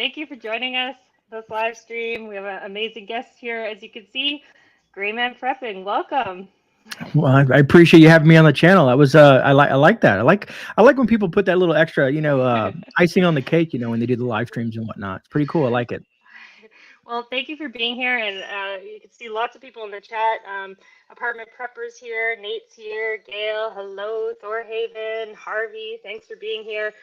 thank you for joining us this live stream. We have an amazing guest here, as you can see, GreyMan Prepping. Welcome. Well, I appreciate you having me on the channel. That was I like that. I like when people put that little extra, icing on the cake, when they do the live streams and whatnot. It's pretty cool. I like it. Well, thank you for being here, and you can see lots of people in the chat. Apartment Preppers here, Nate's here, Gail, hello, Thorhaven, Harvey, thanks for being here.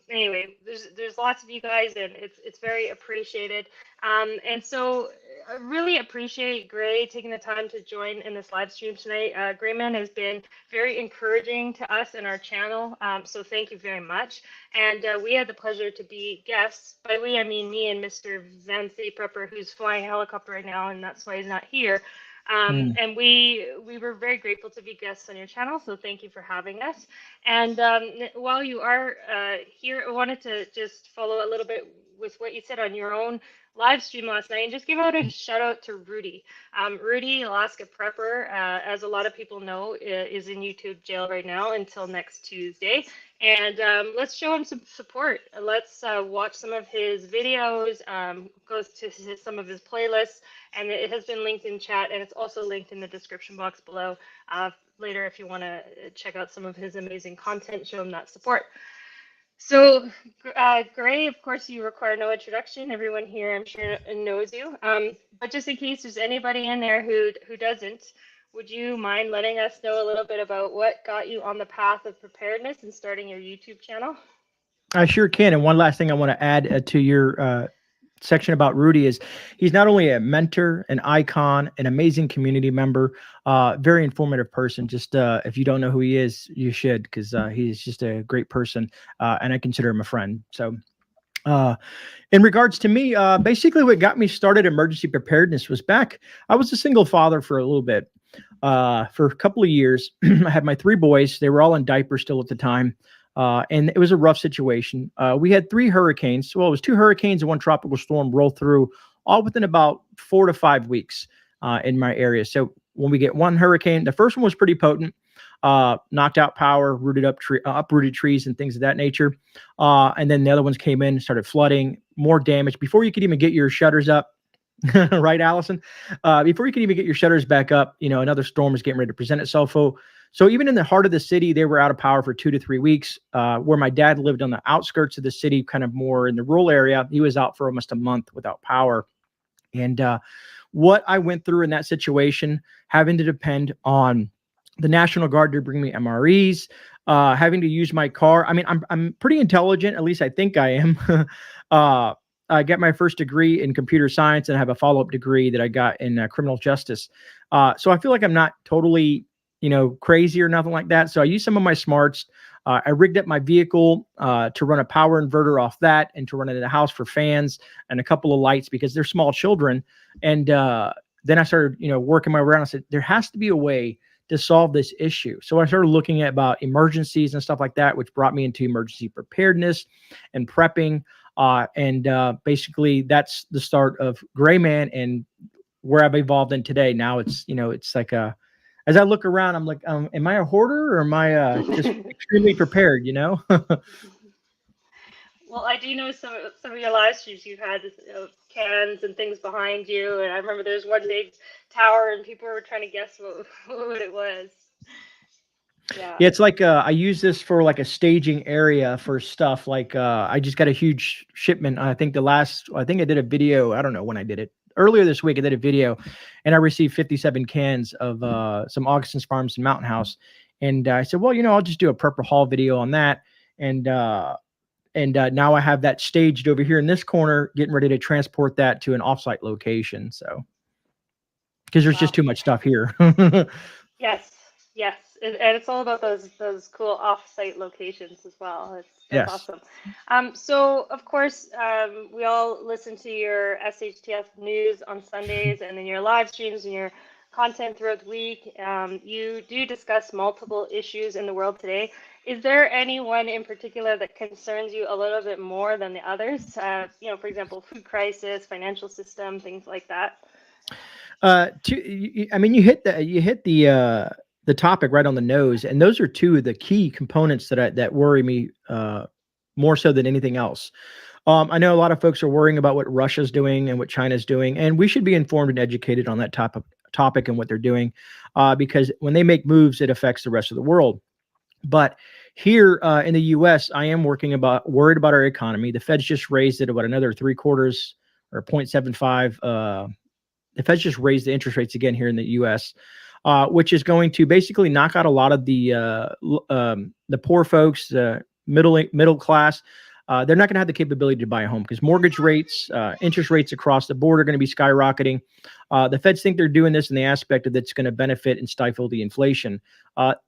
Anyway, there's lots of you guys, and it's very appreciated. And so I really appreciate Grey taking the time to join in this live stream tonight. GreyMan has been very encouraging to us in our channel, so thank you very much. And we had the pleasure to be guests. By we, I mean me and Mr. Vance Prepper, who's flying a helicopter right now, and that's why he's not here. And we were very grateful to be guests on your channel, so thank you for having us. And while you are here, I wanted to just follow a little bit with what you said on your own live stream last night and just give out a shout out to Rudy. Rudy, Alaska Prepper, as a lot of people know, is in YouTube jail right now until next Tuesday. And let's show him some support. Let's watch some of his videos, go to some of his playlists, and it has been linked in chat, and it's also linked in the description box below later if you want to check out some of his amazing content, show him that support. So, Grey, of course, you require no introduction. Everyone here, I'm sure, knows you. But just in case there's anybody in there who doesn't, would you mind letting us know a little bit about what got you on the path of preparedness and starting your YouTube channel? I sure can. And one last thing I want to add to your section about Rudy is he's not only a mentor, an icon, an amazing community member, very informative person. Just if you don't know who he is, you should, because he's just a great person, and I consider him a friend. So in regards to me, basically what got me started emergency preparedness was back. I was a single father for a little bit, for a couple of years. I had my 3 boys. They were all in diapers still at the time. And it was a rough situation. We had 3 hurricanes. Well, it was 2 hurricanes and 1 tropical storm roll through all within about 4 to 5 weeks in my area. So when we get 1 hurricane, the first one was pretty potent, knocked out power, uprooted trees and things of that nature. And then the other ones came in, started flooding, more damage before you could even get your shutters up. Right, Allison? Before you can even get your shutters back up, another storm is getting ready to present itself. So even in the heart of the city, they were out of power for 2 to 3 weeks. Where my dad lived on the outskirts of the city, kind of more in the rural area, he was out for almost a month without power. And what I went through in that situation, having to depend on the National Guard to bring me MREs, having to use my car. I mean, I'm pretty intelligent, at least I think I am. I got my first degree in computer science and I have a follow-up degree that I got in criminal justice. So I feel like I'm not totally, crazy or nothing like that. So I used some of my smarts. I rigged up my vehicle to run a power inverter off that and to run it in the house for fans and a couple of lights because they're small children. And then I started, working my way around. I said, there has to be a way to solve this issue. So I started looking at about emergencies and stuff like that, which brought me into emergency preparedness and prepping. Basically that's the start of GreyMan and where I've evolved in today. Now it's, it's like as I look around, I'm like, am I a hoarder or am I just extremely prepared, Well, I do know some of your live streams you've had cans and things behind you, and I remember there's one big tower and people were trying to guess what it was. Yeah, it's like I use this for like a staging area for stuff. Like I just got a huge shipment. I think I did a video. I don't know when I did it. Earlier this week, I did a video, and I received 57 cans of some Augustin's Farms and Mountain House. And I said, well, I'll just do a purple haul video on that. And now I have that staged over here in this corner, getting ready to transport that to an offsite location. So, because there's just too much stuff here. Yes, and it's all about those cool off-site locations as well. That's awesome. So of course, we all listen to your SHTF news on Sundays, and then your live streams and your content throughout the week. You do discuss multiple issues in the world today. Is there any one in particular that concerns you a little bit more than the others? For example, food crisis, financial system, things like that. You hit the topic right on the nose, and those are 2 of the key components that worry me more so than anything else. I know a lot of folks are worrying about what Russia's doing and what China's doing, and we should be informed and educated on that topic and what they're doing, because when they make moves, it affects the rest of the world. But here in the U.S., I am worried about our economy. The Fed's just raised it about another three quarters or 0.75. The Fed's just raised the interest rates again here in the U.S., which is going to basically knock out a lot of the poor folks, the middle class. They're not going to have the capability to buy a home because mortgage rates, interest rates across the board are going to be skyrocketing. The Feds think they're doing this in the aspect of that's going to benefit and stifle the inflation.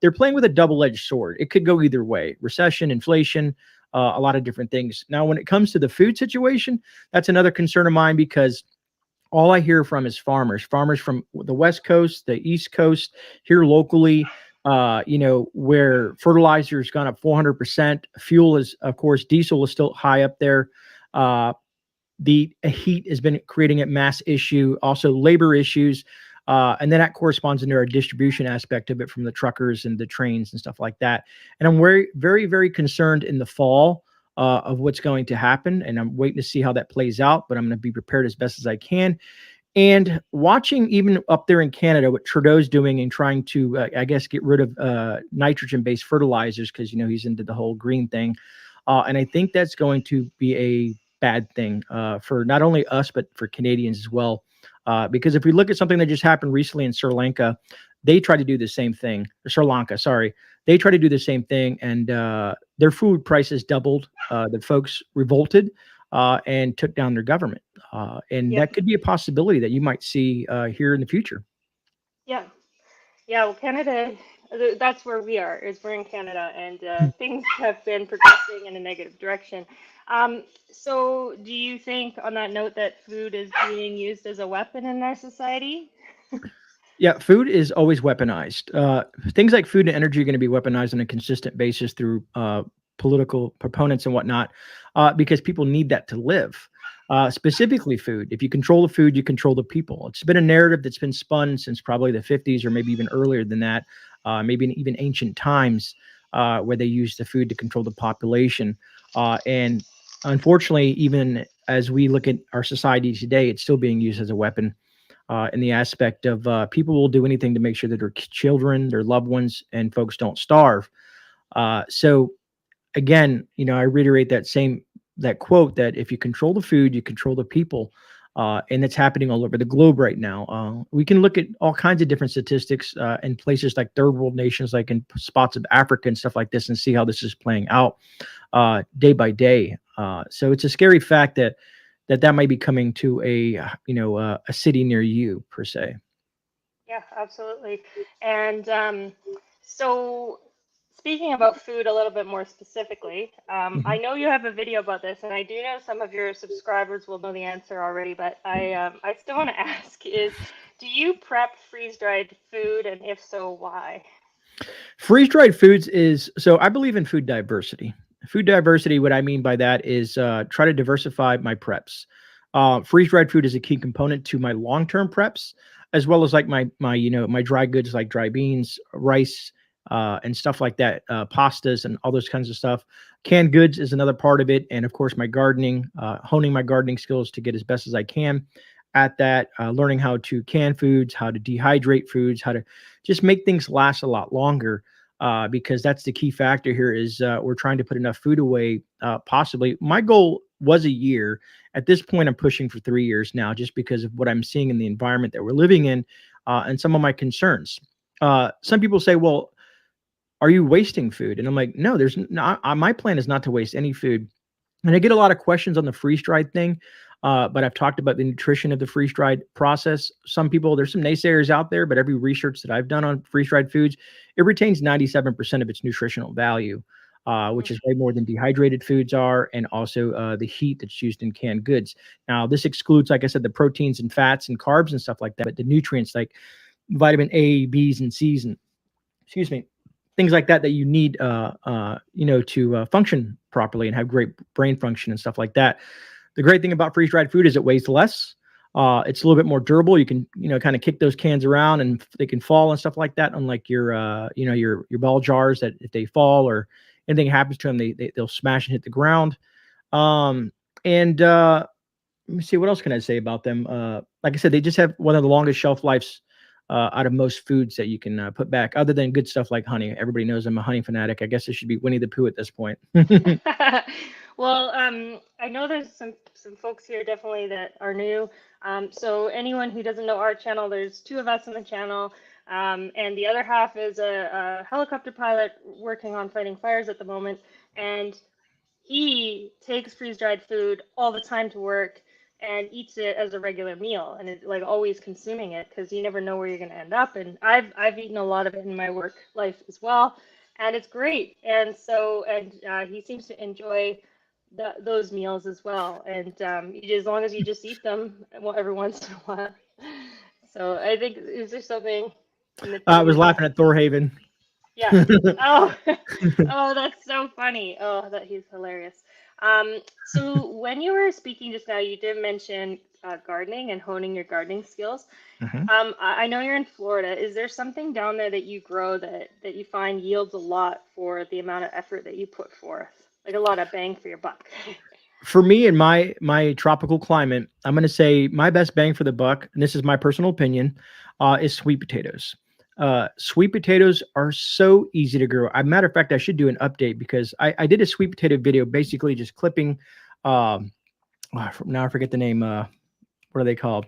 They're playing with a double-edged sword. It could go either way: recession, inflation, a lot of different things. Now, when it comes to the food situation, that's another concern of mine because all I hear from is farmers from the West Coast, the East Coast, here locally, where fertilizer's gone up 400%. Fuel is, of course, diesel is still high up there. The heat has been creating a mass issue, also labor issues. And then that corresponds into our distribution aspect of it from the truckers and the trains and stuff like that. And I'm very, very, very concerned in the fall of what's going to happen. And I'm waiting to see how that plays out, but I'm going to be prepared as best as I can. And watching even up there in Canada, what Trudeau's doing and trying to, I guess, get rid of nitrogen-based fertilizers because, he's into the whole green thing. And I think that's going to be a bad thing for not only us, but for Canadians as well. Because if we look at something that just happened recently in Sri Lanka, they try to do the same thing. Sri Lanka, sorry. They try to do the same thing, and their food prices doubled. The folks revolted and took down their government. And Yeah. that could be a possibility that you might see here in the future. Yeah. Yeah, well, Canada, that's where we are, is we're in Canada, and things have been progressing in a negative direction. So do you think, on that note, that food is being used as a weapon in our society? Yeah, food is always weaponized. Things like food and energy are going to be weaponized on a consistent basis through political proponents and whatnot, because people need that to live. Specifically, food. If you control the food, you control the people. It's been a narrative that's been spun since probably the 50s or maybe even earlier than that, maybe in even ancient times, where they used the food to control the population. And unfortunately, even as we look at our society today, it's still being used as a weapon. In the aspect of people will do anything to make sure that their children, their loved ones, and folks don't starve. So again, I reiterate that quote that if you control the food, you control the people, and it's happening all over the globe right now. We can look at all kinds of different statistics in places like third world nations, like in spots of Africa and stuff like this, and see how this is playing out day by day. So it's a scary fact that might be coming to a city near you per se. Yeah, absolutely. And so, speaking about food a little bit more specifically, I Mhm. know you have a video about this, and I do know some of your subscribers will know the answer already, but I still want to ask is, do you prep freeze-dried food, and if so, why? Freeze-dried foods so I believe in food diversity. Food diversity, what I mean by that is try to diversify my preps. Freeze-dried food is a key component to my long-term preps, as well as like my dry goods like dry beans, rice, and stuff like that, pastas and all those kinds of stuff. Canned goods is another part of it, and of course my gardening, honing my gardening skills to get as best as I can at that, learning how to can foods, how to dehydrate foods, how to just make things last a lot longer, because that's the key factor here is we're trying to put enough food away. Possibly my goal was a year. At this point, I'm pushing for 3 years now just because of what I'm seeing in the environment that we're living in, and some of my concerns. Some people say, well, are you wasting food? And I'm like, no, my plan is not to waste any food. And I get a lot of questions on the freeze dried thing, but I've talked about the nutrition of the freeze dried process. There's some naysayers out there, but every research that I've done on freeze dried foods, it retains 97% of its nutritional value, which is way more than dehydrated foods are, and also the heat that's used in canned goods. Now, this excludes, like I said, the proteins and fats and carbs and stuff like that, but the nutrients like vitamin A, B's, and C's, and excuse me, things like that you need, to function properly and have great brain function and stuff like that. The great thing about freeze dried food is it weighs less. It's a little bit more durable. You can, kind of kick those cans around and they can fall and stuff like that. Unlike your ball jars that if they fall or anything happens to them, they'll smash and hit the ground. And let me see, what else can I say about them? Like I said, they just have one of the longest shelf lives out of most foods that you can put back, other than good stuff like honey. Everybody knows I'm a honey fanatic. I guess it should be Winnie the Pooh at this point. Well, I know there's some folks here definitely that are new. So anyone who doesn't know our channel, there's two of us on the channel, and the other half is a helicopter pilot working on fighting fires at the moment, and he takes freeze-dried food all the time to work and eats it as a regular meal, and it's like always consuming it because you never know where you're going to end up. And I've eaten a lot of it in my work life as well, and it's great. And so he seems to enjoy those meals as well. And as long as you just eat them every once in a while. So I think, is there something in the I was video? laughing at Thorhaven. Yeah. Oh, oh, that's so funny. Oh, that he's hilarious. So when you were speaking just now, you did mention gardening and honing your gardening skills. Mhm. I know you're in Florida. Is there something down there that you grow that you find yields a lot for the amount of effort that you put forth? Like a lot of bang for your buck. For me, in my tropical climate, I'm going to say my best bang for the buck, and this is my personal opinion, is sweet potatoes. Sweet potatoes are so easy to grow. As a matter of fact, I should do an update because I did a sweet potato video, basically just clipping. Now I forget the name. What are they called?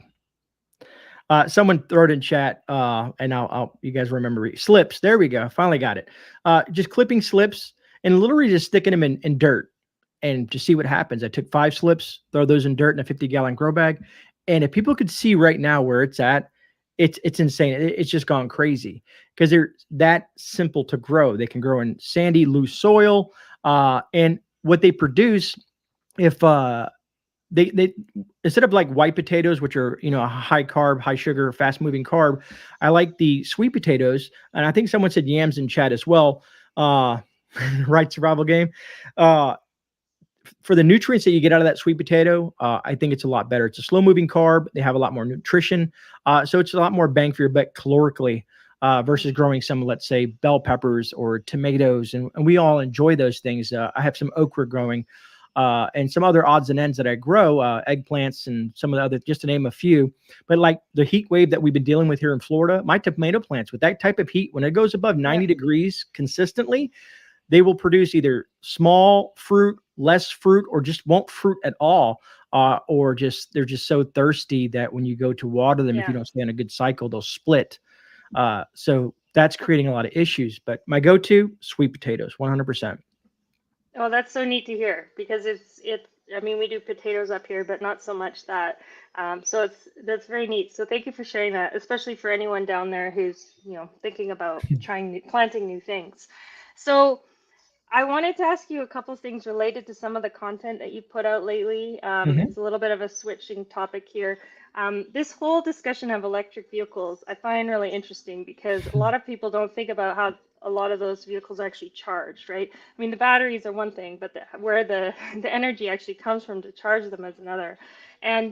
Someone throw it in chat, and I'll you guys remember slips. There we go. Finally got it. Just clipping slips and literally just sticking them in dirt and to see what happens. I took 5 slips, throw those in dirt in a 50-gallon grow bag, and if people could see right now where it's at, it's insane. It's just gone crazy because they're that simple to grow. They can grow in sandy, loose soil, and what they produce, if they instead of like white potatoes, which are a high carb, high sugar, fast moving carb, I like the sweet potatoes, and I think someone said yams in chat as well. Right, survival game. For the nutrients that you get out of that sweet potato, I think it's a lot better. It's a slow moving carb. They have a lot more nutrition. So it's a lot more bang for your buck calorically versus growing some, let's say, bell peppers or tomatoes. And we all enjoy those things. I have some okra growing and some other odds and ends that I grow, eggplants and some of the other, just to name a few. But like the heat wave that we've been dealing with here in Florida, my tomato plants with that type of heat, when it goes above 90 degrees consistently, they will produce either small fruit, less fruit, or just won't fruit at all. Or just they're just so thirsty that when you go to water them, if you don't stay on a good cycle, they'll split. So that's creating a lot of issues. But my go-to, sweet potatoes, 100%. Oh, that's so neat to hear because I mean, we do potatoes up here, but not so much that. So that's very neat. So thank you for sharing that, especially for anyone down there who's, thinking about planting new things. So I wanted to ask you a couple things related to some of the content that you've put out lately. It's a little bit of a switching topic here. This whole discussion of electric vehicles, I find really interesting because a lot of people don't think about how a lot of those vehicles are actually charged, right? I mean, the batteries are one thing, but where the energy actually comes from to charge them is another. And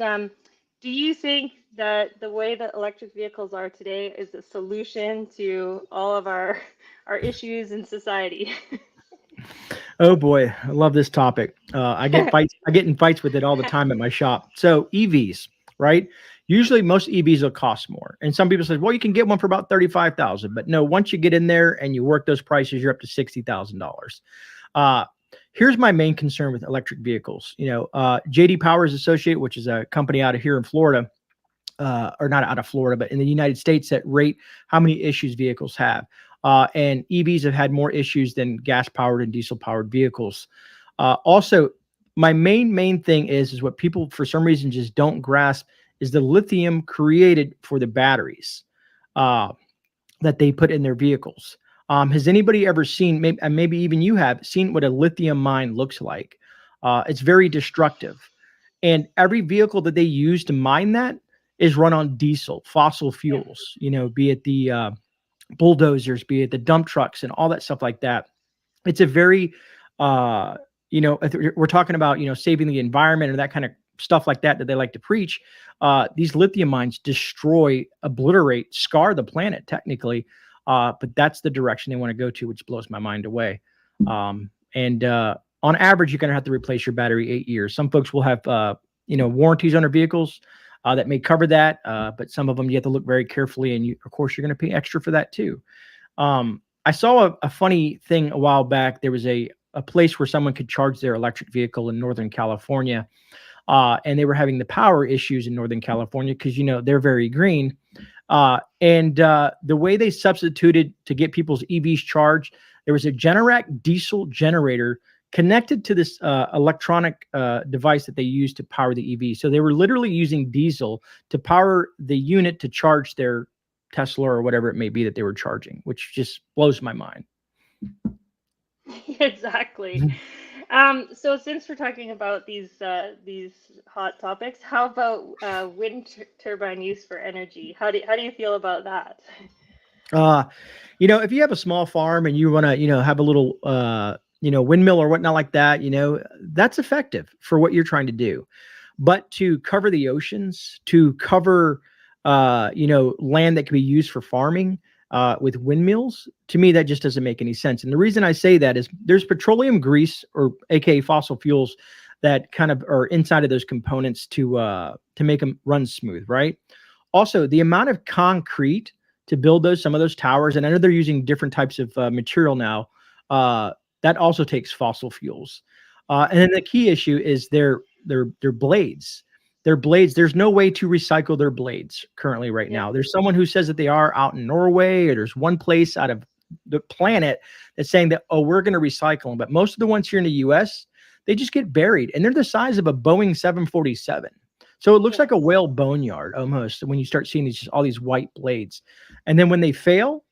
do you think that the way that electric vehicles are today is a solution to all of our issues in society? Oh boy, I love this topic. I get fights. I get in fights with it all the time at my shop. So EVs, right? Usually, most EVs will cost more, and some people say, "Well, you can get one for about 35,000." But no, once you get in there and you work those prices, you're up to $60,000. Here's my main concern with electric vehicles. JD Powers Associate, which is a company out of here in Florida, or not out of Florida, but in the United States, that rate how many issues vehicles have. And EVs have had more issues than gas-powered and diesel-powered vehicles. Also, my main thing is what people for some reason just don't grasp is the lithium created for the batteries that they put in their vehicles. Has anybody ever seen, maybe even you have, seen what a lithium mine looks like? It's very destructive. And every vehicle that they use to mine that is run on diesel, fossil fuels, be it the bulldozers, be it the dump trucks and all that stuff like that. It's a very, if we're talking about, saving the environment and that kind of stuff like that they like to preach. These lithium mines destroy, obliterate, scar the planet technically. But that's the direction they want to go to, which blows my mind away. And on average, you're going to have to replace your battery 8 years. Some folks will have, warranties on their vehicles that may cover that, but some of them you have to look very carefully, and of course, you're going to pay extra for that too. I saw a funny thing a while back. There was a place where someone could charge their electric vehicle in Northern California, and they were having the power issues in Northern California because they're very green. And the way they substituted to get people's EVs charged, there was a Generac diesel generator connected to this electronic device that they use to power the EV. So they were literally using diesel to power the unit to charge their Tesla or whatever it may be that they were charging, which just blows my mind. Exactly. So since we're talking about these hot topics, how about turbine use for energy? How do you feel about that? If you have a small farm and you want to, have a little, windmill or whatnot like that, that's effective for what you're trying to do. But to cover the oceans, to cover, land that can be used for farming, with windmills, to me, that just doesn't make any sense. And the reason I say that is there's petroleum grease, or AKA fossil fuels, that kind of are inside of those components to make them run smooth, right? Also, the amount of concrete to build some of those towers, and I know they're using different types of material now, that also takes fossil fuels. And then the key issue is their blades. Their blades, there's no way to recycle their blades currently right now. There's someone who says that they are out in Norway, or there's one place out of the planet that's saying that, oh, we're going to recycle them. But most of the ones here in the US, they just get buried, and they're the size of a Boeing 747. So it looks like a whale boneyard almost when you start seeing all these white blades. And then when they fail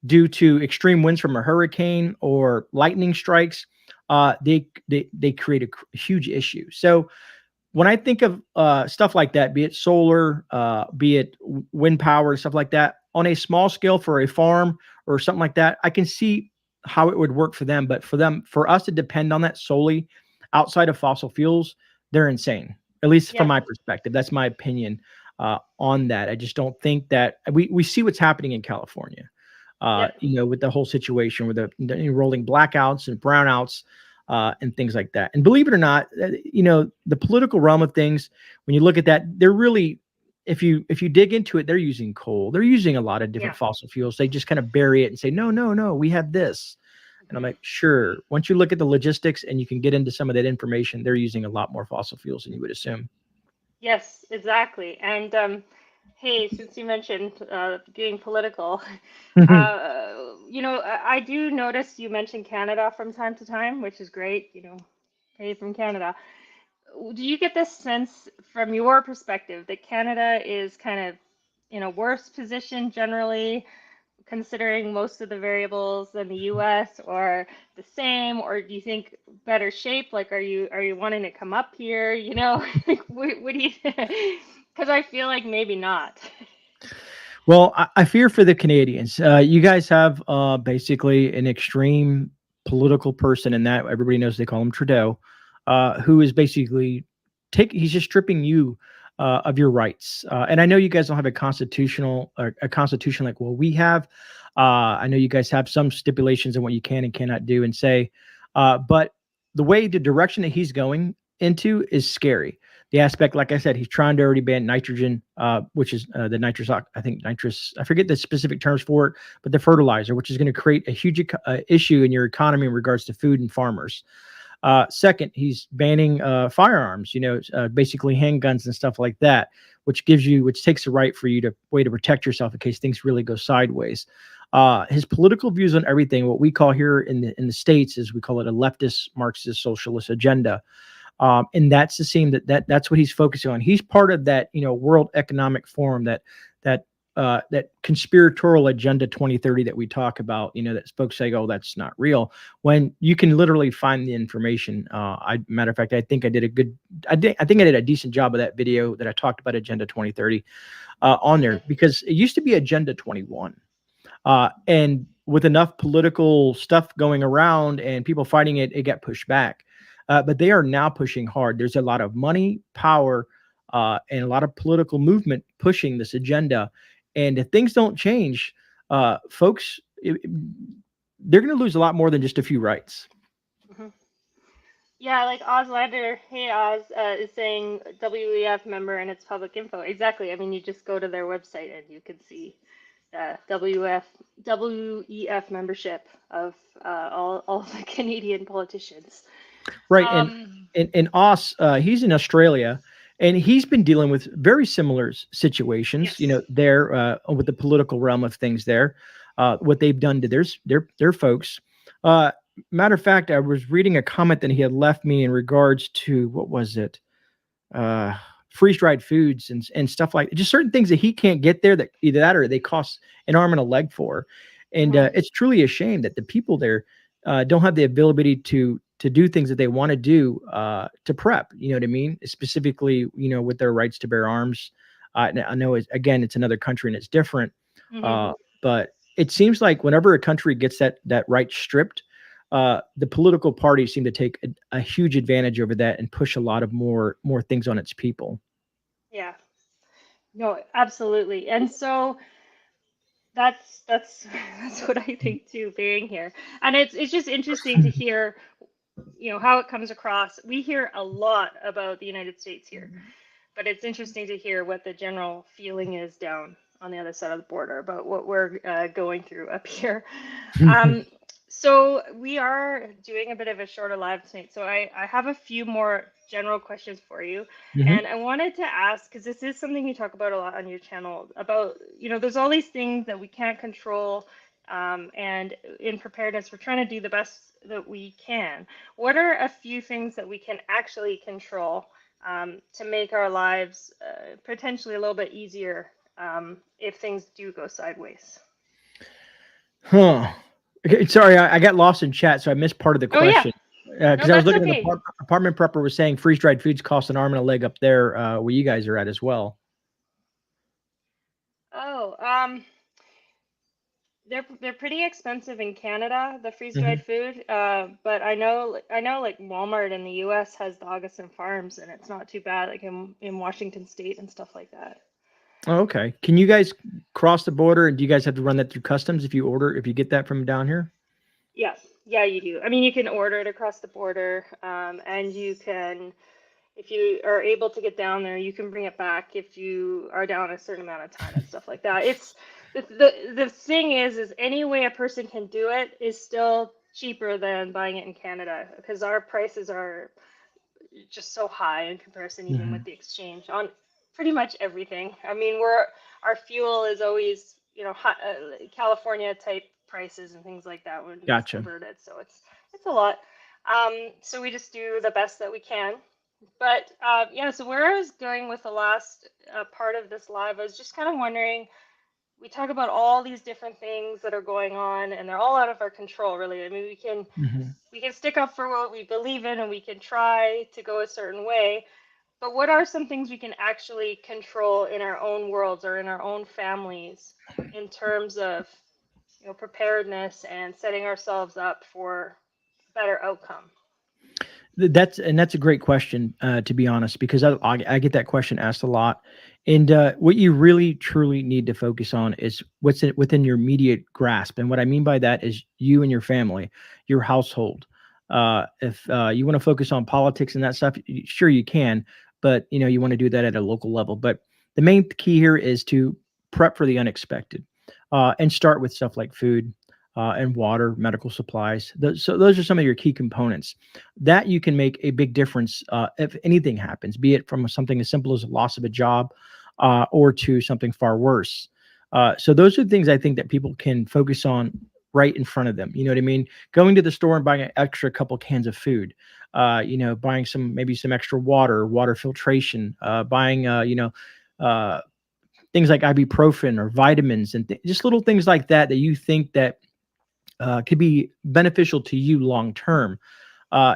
due to extreme winds from a hurricane or lightning strikes, they create a huge issue. So when I think of stuff like that, be it solar, be it wind power, stuff like that, on a small scale for a farm or something like that, I can see how it would work for them. But for us to depend on that solely outside of fossil fuels, they're insane. At least from my perspective. That's my opinion on that. I just don't think that we see what's happening in California, with the whole situation with the rolling blackouts and brownouts. And things like that. And believe it or not, the political realm of things, when you look at that, they're really, if you dig into it, they're using coal. They're using a lot of different fossil fuels. They just kind of bury it and say, no, we have this. And I'm like, sure. Once you look at the logistics and you can get into some of that information, they're using a lot more fossil fuels than you would assume. Yes, exactly. And hey, since you mentioned being political, I do notice you mention Canada from time to time, which is great. Hey, from Canada. Do you get this sense from your perspective that Canada is kind of in a worse position generally, considering most of the variables than the US, or the same, or do you think better shape? Like, are you wanting to come up here? Like, what do you? Because I feel like maybe not. Well, I fear for the Canadians. You guys have basically an extreme political person in that everybody knows they call him Trudeau, who is basically he's just stripping you of your rights. And I know you guys don't have a constitution like we have. I know you guys have some stipulations on what you can and cannot do and say, but the direction that he's going into is scary. The aspect, like I said, he's trying to already ban nitrogen, which is the nitrous, I forget the specific terms for it, but the fertilizer, which is going to create a huge issue in your economy in regards to food and farmers. Second, he's banning firearms, basically handguns and stuff like that, which takes the right for you to protect yourself in case things really go sideways. His political views on everything, what we call here in the States, is we call it a leftist Marxist socialist agenda. And that's the same that's what he's focusing on. He's part of that, World Economic Forum, that conspiratorial agenda 2030 that we talk about, that folks say, oh, that's not real, when you can literally find the information. Matter of fact, I think I did a decent job of that video that I talked about Agenda 2030 on there, because it used to be Agenda 21. And with enough political stuff going around and people fighting it, it got pushed back. But they are now pushing hard. There's a lot of money, power, and a lot of political movement pushing this agenda. And if things don't change, folks, they're going to lose a lot more than just a few rights. Mm-hmm. Yeah, like Ozlander, hey Oz, is saying WEF member and it's public info. Exactly. I mean, you just go to their website and you can see WEF membership of all the Canadian politicians. Right. Um, And Oz, he's in Australia, and he's been dealing with very similar situations, yes. there with the political realm of things there, what they've done to their folks. Uh, Matter of fact, I was reading a comment that he had left me in regards to, what was it? uh, freeze dried foods and stuff like just certain things that he can't get there, that either that or they cost an arm and a leg for. And Hmm. it's truly a shame that the people there don't have the ability to do things that they want to do to prep. You know what I mean? Specifically, with their rights to bear arms. I know again, it's another country and it's different, Hmm. uh, but it seems like whenever a country gets that right stripped, the political parties seem to take a huge advantage over that and push a lot of more things on its people. Yeah. No, absolutely. And so that's that's what I think too, being here. And it's just interesting to hear, how it comes across. We hear a lot about the United States here, but it's interesting to hear what the general feeling is down on the other side of the border about what we're going through up here. Um, so we are doing a bit of a shorter live tonight. So I have a few more general questions for you. Hmm. And I wanted to ask, because this is something you talk about a lot on your channel, about, there's all these things that we can't control. And in preparedness, we're trying to do the best that we can. What are a few things that we can actually control to make our lives potentially a little bit easier if things do go sideways? Huh. Okay, sorry, I got lost in chat, so I missed part of the Oh, yeah. question. No, Because I was that's looking at the okay. apartment prepper was saying freeze dried foods cost an arm and a leg up there, where you guys are at as well. Oh, they're pretty expensive in Canada, the Hmm. freeze-dried food. But I know like Walmart in the U.S. has the Augustin Farms, and it's not too bad, like in Washington State and stuff like that. Oh, okay. Can you guys cross the border, and do you guys have to run that through customs if you get that from down here? Yeah, yeah, you do. I mean, you can order it across the border, and you can, if you are able to get down there, you can bring it back if you are down a certain amount of time and stuff like that. It's the thing is any way a person can do it is still cheaper than buying it in Canada because our prices are just so high in comparison, even with Hmm. the exchange on pretty much everything. I mean, our fuel is always, California type prices and things like that when it's Gotcha. converted. So it's a lot. So we just do the best that we can. But yeah, so where I was going with the last part of this live, I was just kind of wondering. We talk about all these different things that are going on, and they're all out of our control, really. I mean, Hmm. we can stick up for what we believe in, and we can try to go a certain way. But what are some things we can actually control in our own worlds or in our own families in terms of, preparedness and setting ourselves up for a better outcome? That's a great question, to be honest, because I get that question asked a lot, and what you really truly need to focus on is within your immediate grasp, and what I mean by that is you and your family, your household. If you want to focus on politics and that stuff, sure you can, but you want to do that at a local level. But the main key here is to prep for the unexpected, and start with stuff like food. And water, medical supplies. So those are some of your key components that you can make a big difference if anything happens, be it from something as simple as a loss of a job, or to something far worse. So those are things I think that people can focus on right in front of them. You know what I mean? Going to the store and buying an extra couple cans of food, buying maybe some extra water filtration, buying, uh, things like ibuprofen or vitamins and just little things like that that you think that could be beneficial to you long term.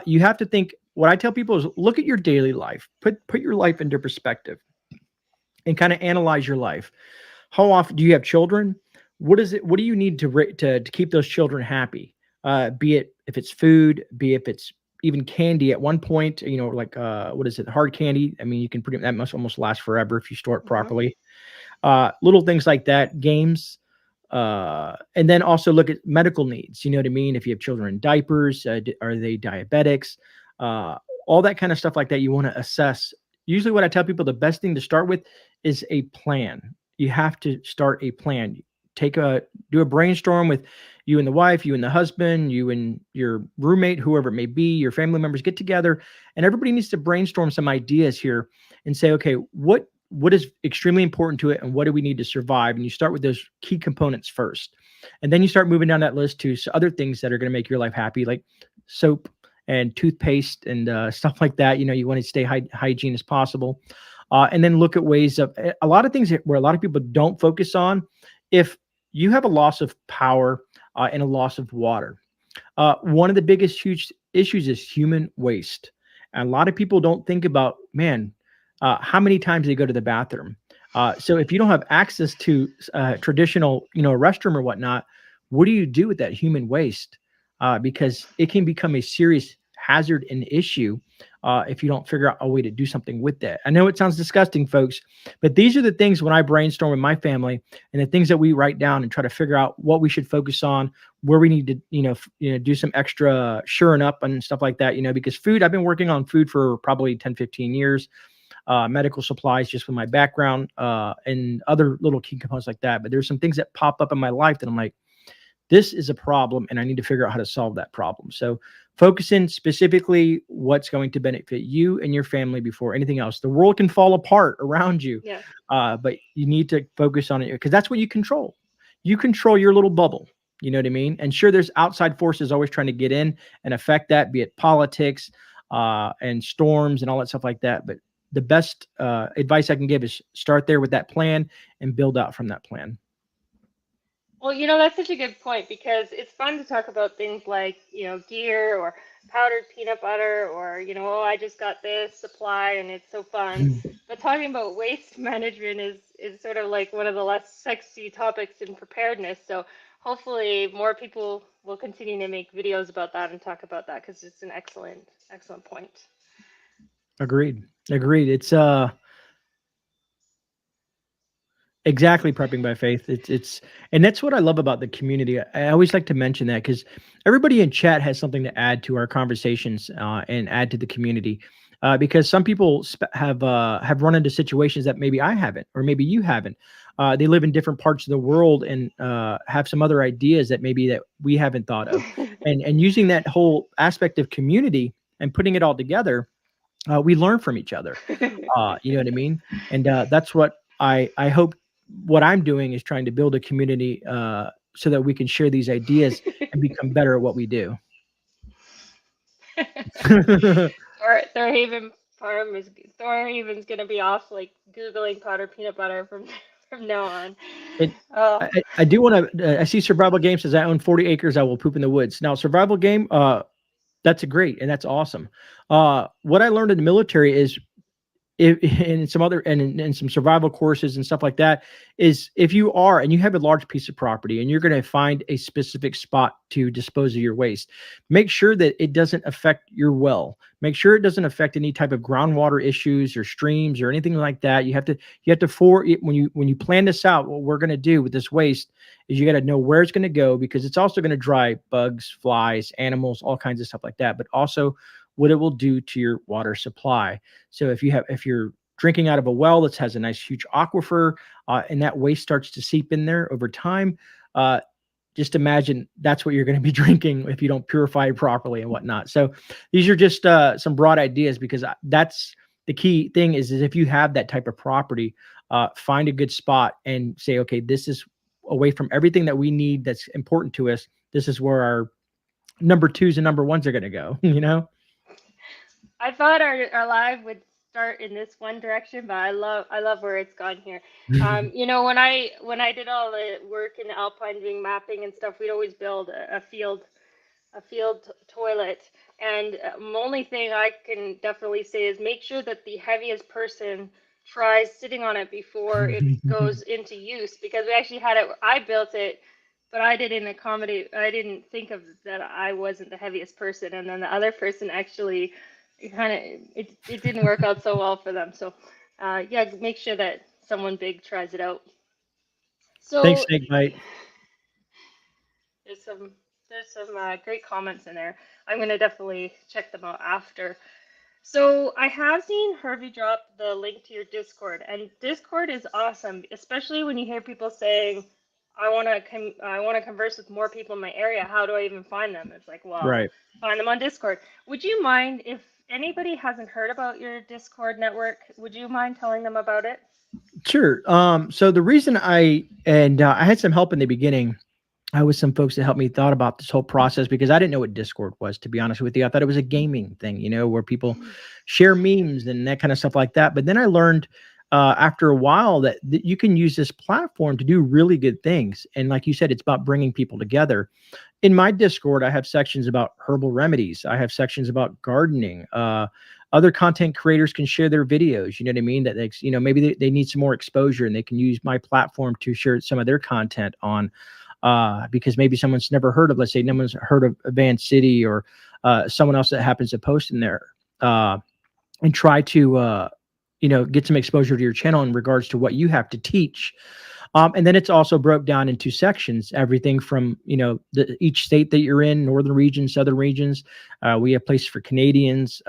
You have to think. What I tell people is look at your daily life, put your life into perspective, and kind of analyze your life. How often do you have children? What is it? What do you need to keep those children happy? Be it if it's food, be if it's even candy. At one point, like what is it? Hard candy. I mean, you can that must almost last forever if you store it Hmm. properly. Little things like that, games, and then also look at medical needs. You know what I mean? If you have children in diapers, are they diabetics? uh, all that kind of stuff like that. You want to assess. Usually, what I tell people, the best thing to start with is a plan. You have to start a plan. Do a brainstorm with you and the wife, you and the husband, you and your roommate, whoever it may be, your family members get together, and everybody needs to brainstorm some ideas here and say, okay, what is extremely important to it, and what do we need to survive? And you start with those key components first, and then you start moving down that list to other things that are going to make your life happy, like soap and toothpaste and stuff like that. You want to stay hygiene as possible, and then look at ways of a lot of things where a lot of people don't focus on. If you have a loss of power and a loss of water, one of the biggest huge issues is human waste. And a lot of people don't think about, man, how many times they go to the bathroom. So if you don't have access to traditional, restroom or whatnot, what do you do with that human waste? Because it can become a serious hazard and issue if you don't figure out a way to do something with that. I know it sounds disgusting, folks, but these are the things when I brainstorm with my family and the things that we write down and try to figure out what we should focus on, where we need to, do some extra shoring up and stuff like that, because food, I've been working on food for probably 10, 15 years, medical supplies, just with my background, and other little key components like that. But there's some things that pop up in my life that I'm like, this is a problem and I need to figure out how to solve that problem. So focus in specifically what's going to benefit you and your family before anything else. The world can fall apart around you, Yeah. but you need to focus on it because that's what you control. You control your little bubble. You know what I mean? And sure, there's outside forces always trying to get in and affect that, be it politics and storms and all that stuff like that. But the best advice I can give is start there with that plan and build out from that plan. Well, that's such a good point because it's fun to talk about things like, gear or powdered peanut butter or, oh, I just got this supply and it's so fun. But talking about waste management is sort of like one of the less sexy topics in preparedness. So hopefully more people will continue to make videos about that and talk about that because it's an excellent point. Agreed. Agreed. It's exactly prepping by faith. It's and that's what I love about the community. I always like to mention that because everybody in chat has something to add to our conversations and add to the community. Because some people have run into situations that maybe I haven't, or maybe you haven't. They live in different parts of the world and have some other ideas that maybe that we haven't thought of, and using that whole aspect of community and putting it all together, we learn from each other. You know what I mean? And that's what I hope. What I'm doing is trying to build a community so that we can share these ideas and become better at what we do. Thorhaven Farm is Thorhaven's gonna be off like googling powdered peanut butter from from now on. And Oh, I do want to. I see Survival Game says I own 40 acres. I will poop in the woods. Now, Survival Game, that's a great and that's awesome. What I learned in the military is and some other and some survival courses and stuff like that is if you are and you have a large piece of property and you're going to find a specific spot to dispose of your waste, make sure that it doesn't affect your well. Make sure it doesn't affect any type of groundwater issues or streams or anything like that. You have to when you plan this out, what we're going to do with this waste is you got to know where it's going to go, because it's also going to drive bugs, flies, animals, all kinds of stuff like that, but also what it will do to your water supply. So if you're drinking out of a well that has a nice huge aquifer, and that waste starts to seep in there over time, just imagine that's what you're going to be drinking if you don't purify it properly and whatnot. So these are just some broad ideas, because that's the key thing is if you have that type of property, find a good spot and say, okay, this is away from everything that we need that's important to us. This is where our number twos and number ones are going to go, I thought our live would start in this one direction, but I love where it's gone here. When I did all the work in Alpine doing mapping and stuff, we'd always build a field toilet. And the only thing I can definitely say is make sure that the heaviest person tries sitting on it before it goes into use, because we actually had it. I built it, but I didn't accommodate. I didn't think of that I wasn't the heaviest person, and then the other person actually it didn't work out so well for them. So yeah, make sure that someone big tries it out. Thanks, So Snake Bite. there's some There's some great comments in there. I'm going to definitely check them out after. So I have seen Harvey drop the link to your Discord, and Discord is awesome, especially when you hear people saying, I want to converse with more people in my area. How do I even find them?" It's like, well, Right. find them on Discord. Would you mind, if anybody hasn't heard about your Discord network, would you mind telling them about it? Sure. So the reason I had some help in the beginning. I was some folks that helped me thought about this whole process because I didn't know what Discord was, to be honest with you. I thought it was a gaming thing, where people share memes and that kind of stuff like that. But then I learned after a while that you can use this platform to do really good things. And like you said, it's about bringing people together. In my Discord, I have sections about herbal remedies. I have sections about gardening. Other content creators can share their videos. You know what I mean? That maybe they need some more exposure and they can use my platform to share some of their content on. Because maybe someone's never heard of, let's say, no one's heard of Advanced City or someone else that happens to post in there, and try to get some exposure to your channel in regards to what you have to teach. And then it's also broke down into sections, everything from, each state that you're in, northern regions, southern regions. We have places for Canadians.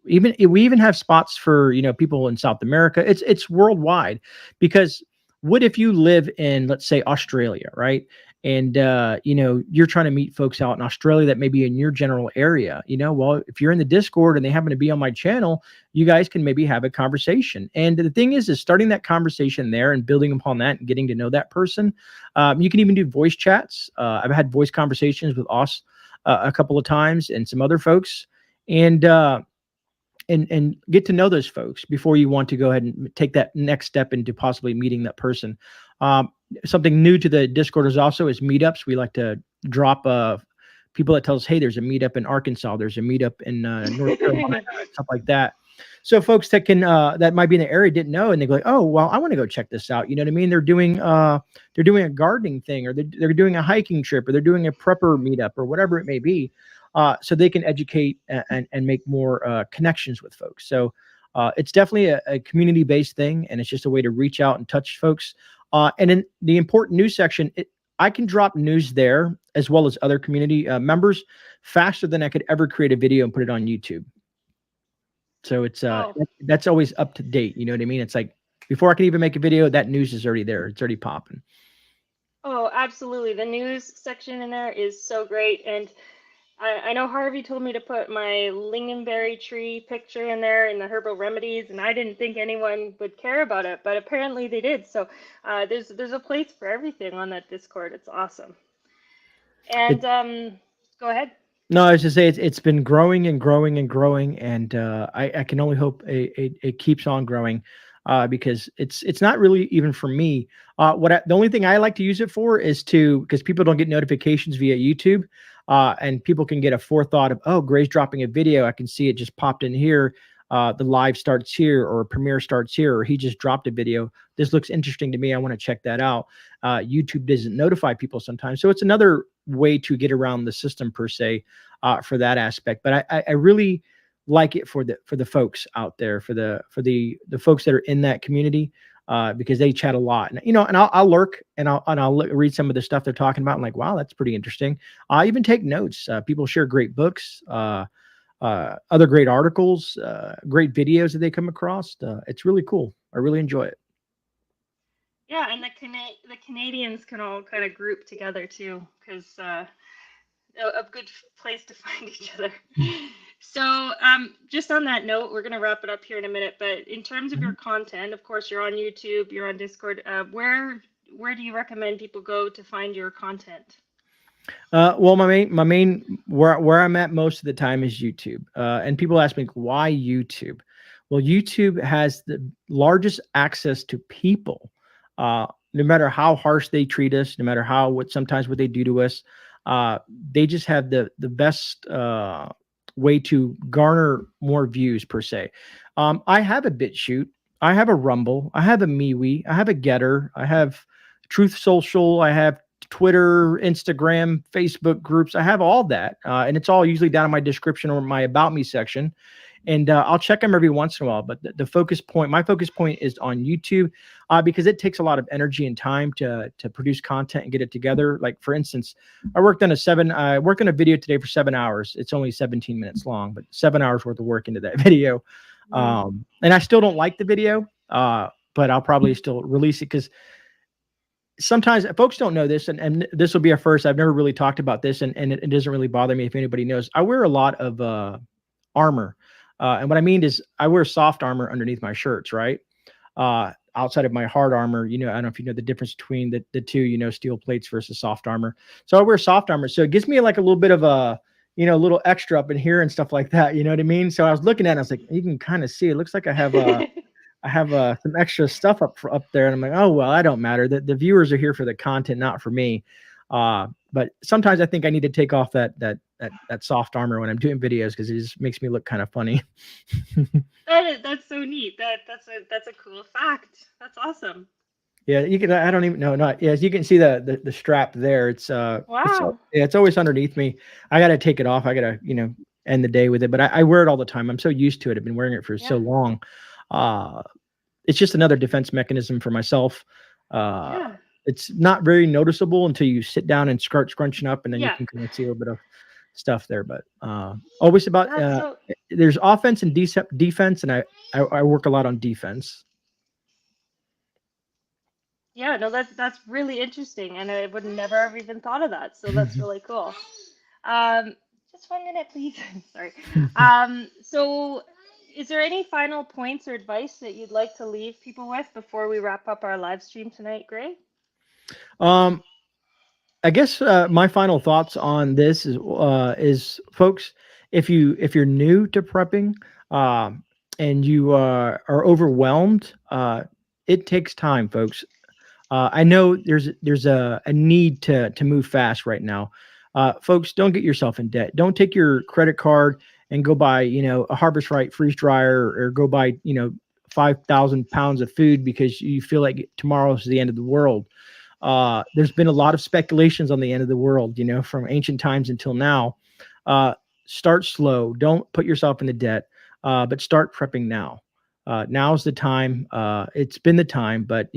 We even have spots for, people in South America. It's worldwide, because what if you live in, let's say, Australia, right? And, you're trying to meet folks out in Australia that may be in your general area, well, if you're in the Discord and they happen to be on my channel, you guys can maybe have a conversation. And the thing is starting that conversation there and building upon that and getting to know that person. You can even do voice chats. I've had voice conversations with Os a couple of times and some other folks. And get to know those folks before you want to go ahead and take that next step into possibly meeting that person. Something new to the Discord is meetups. We like to drop people that tell us, hey, there's a meetup in Arkansas, there's a meetup in North Carolina, stuff like that. So folks that can that might be in the area didn't know, and they go like, oh, well, I want to go check this out. You know what I mean? They're doing a gardening thing, or they're doing a hiking trip, or they're doing a prepper meetup, or whatever it may be. So they can educate and make more connections with folks. So it's definitely a community-based thing, and it's just a way to reach out and touch folks. And in the important news section, I can drop news there as well as other community members faster than I could ever create a video and put it on YouTube. So it's that's always up to date. You know what I mean? It's like before I can even make a video, that news is already there. It's already popping. Oh, absolutely. The news section in there is so great. And I know Harvey told me to put my lingonberry tree picture in there in the herbal remedies, and I didn't think anyone would care about it, but apparently they did. So there's a place for everything on that Discord. It's awesome. And go ahead. No, I was just say it's been growing and growing and growing, and I can only hope it keeps on growing, because it's not really even for me. The only thing I like to use it for is because people don't get notifications via YouTube. And people can get a forethought of, oh, Grey's dropping a video. I can see it just popped in here. The live starts here, or premiere starts here, or he just dropped a video. This looks interesting to me. I want to check that out. YouTube doesn't notify people sometimes. So it's another way to get around the system per se, for that aspect. But I really like it for the folks out there, for the folks that are in that community. Because they chat a lot, and I'll lurk and I'll read some of the stuff they're talking about. I'm like, wow, that's pretty interesting. I even take notes. People share great books, other great articles, great videos that they come across. It's really cool. I really enjoy it. Yeah, and the Canadians can all kind of group together too, because a good place to find each other. So just on that note, we're going to wrap it up here in a minute. But in terms of your content, of course, you're on YouTube, you're on Discord. Where do you recommend people go to find your content? Well, my main where I'm at most of the time is YouTube. And people ask me, why YouTube? Well, YouTube has the largest access to people. No matter how harsh they treat us, no matter sometimes what they do to us, they just have the best way to garner more views per se. I have a BitChute, I have a Rumble, I have a MeWe, I have a Getter, I have Truth Social, I have Twitter, Instagram, Facebook groups. I have all that, and it's all usually down in my description or my About Me section. and I'll check them every once in a while. But my focus point is on YouTube, because it takes a lot of energy and time to produce content and get it together. Like for instance, I worked on a video today for 7 hours. It's only 17 minutes long, but 7 hours worth of work into that video. And I still don't like the video, but I'll probably still release it because sometimes folks don't know this, and this will be a first. I've never really talked about this, and it doesn't really bother me if anybody knows. I wear a lot of armor. And what I mean is I wear soft armor underneath my shirts, right? Outside of my hard armor, I don't know if you know the difference between the two, steel plates versus soft armor. So I wear soft armor. So it gives me like a little bit of a little extra up in here and stuff like that. You know what I mean? So I was looking at it, and I was like, you can kind of see, it looks like I have some extra stuff up there, and I'm like, oh well, I don't matter. The viewers are here for the content, not for me. But sometimes I think I need to take off that soft armor when I'm doing videos because it just makes me look kind of funny. That's so neat. That's a cool fact. That's awesome. Yeah, you can. I don't even know. Not as you can see the strap there. Wow. It's always underneath me. I got to take it off. I got to end the day with it. But I wear it all the time. I'm so used to it. I've been wearing it for so long. It's just another defense mechanism for myself. It's not very noticeable until you sit down and start scrunching up, and then you can kind of see a little bit of stuff there. But always about there's offense and defense, and I work a lot on defense. Yeah, no, that's really interesting, and I would never have even thought of that. So that's really cool. Just 1 minute, please. Sorry. So is there any final points or advice that you'd like to leave people with before we wrap up our live stream tonight, Grey? I guess my final thoughts on this is folks, if you're new to prepping and you are overwhelmed, it takes time, folks. I know there's a need to move fast right now. Folks, don't get yourself in debt. Don't take your credit card and go buy, a Harvest Right freeze dryer or go buy, 5,000 pounds of food because you feel like tomorrow's the end of the world. There's been a lot of speculations on the end of the world, from ancient times until now. Start slow. Don't put yourself into debt, but start prepping now. Now's the time. It's been the time, but,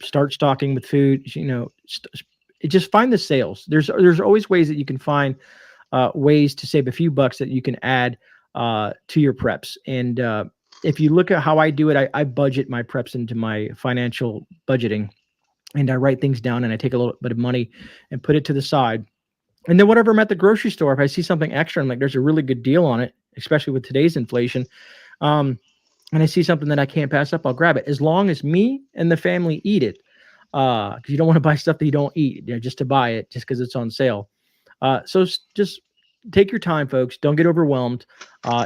start stocking with food, just find the sales. There's always ways that you can find ways to save a few bucks that you can add to your preps. And if you look at how I do it, I budget my preps into my financial budgeting, and I write things down, and I take a little bit of money and put it to the side. And then whatever I'm at the grocery store, if I see something extra, I'm like, there's a really good deal on it, especially with today's inflation. And I see something that I can't pass up, I'll grab it. As long as me and the family eat it, because you don't want to buy stuff that you don't eat, just to buy it, just because it's on sale. So just take your time, folks. Don't get overwhelmed.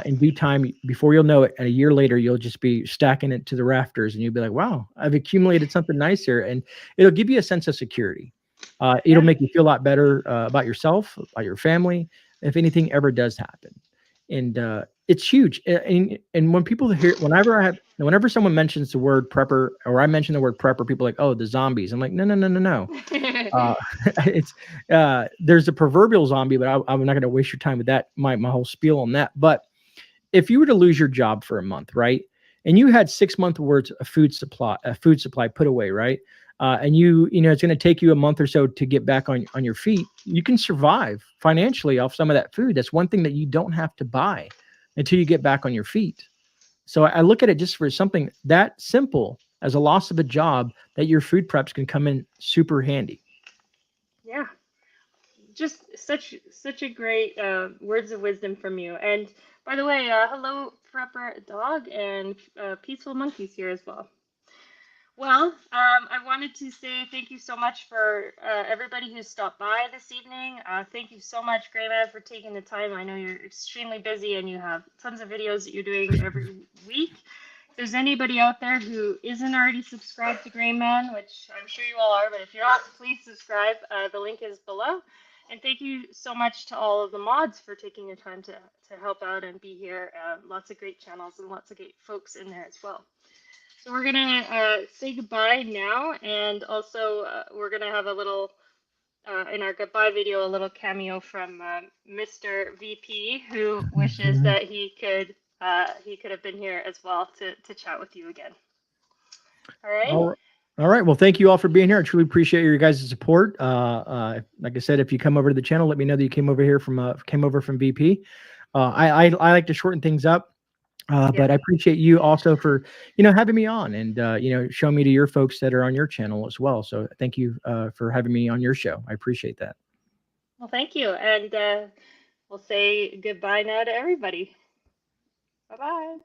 In due time, before you'll know it, and a year later, you'll just be stacking it to the rafters, and you'll be like, wow, I've accumulated something nice here. And it'll give you a sense of security. It'll make you feel a lot better about yourself, about your family, if anything ever does happen. And it's huge. And when people whenever someone mentions the word prepper, or I mention the word prepper, people are like, oh, the zombies. I'm like, no. It's there's a proverbial zombie, but I'm not going to waste your time with that. My whole spiel on that. But if you were to lose your job for a month, right, and you had 6 months worth of food supply put away, right, and it's going to take you a month or so to get back on your feet, you can survive financially off some of that food. That's one thing that you don't have to buy until you get back on your feet. So I look at it just for something that simple as a loss of a job, that your food preps can come in super handy. Yeah, just such a great words of wisdom from you. And by the way, hello, Prepper Dog, and Peaceful Monkeys here as well. Well, I wanted to say thank you so much for everybody who stopped by this evening. Thank you so much, GreyMan, for taking the time. I know you're extremely busy and you have tons of videos that you're doing every week. If there's anybody out there who isn't already subscribed to GreyMan, which I'm sure you all are, but if you're not, please subscribe. The link is below. And thank you so much to all of the mods for taking the time to help out and be here. Lots of great channels and lots of great folks in there as well. So we're gonna say goodbye now, and also we're gonna have a little in our goodbye video, a little cameo from Mr. VP, who wishes that he could he could have been here as well to chat with you again. All right. All right. Well, thank you all for being here. I truly appreciate your guys' support. Like I said, if you come over to the channel, let me know that you came over here from VP. I like to shorten things up. But I appreciate you also for, having me on and, showing me to your folks that are on your channel as well. So thank you for having me on your show. I appreciate that. Well, thank you. And we'll say goodbye now to everybody. Bye-bye.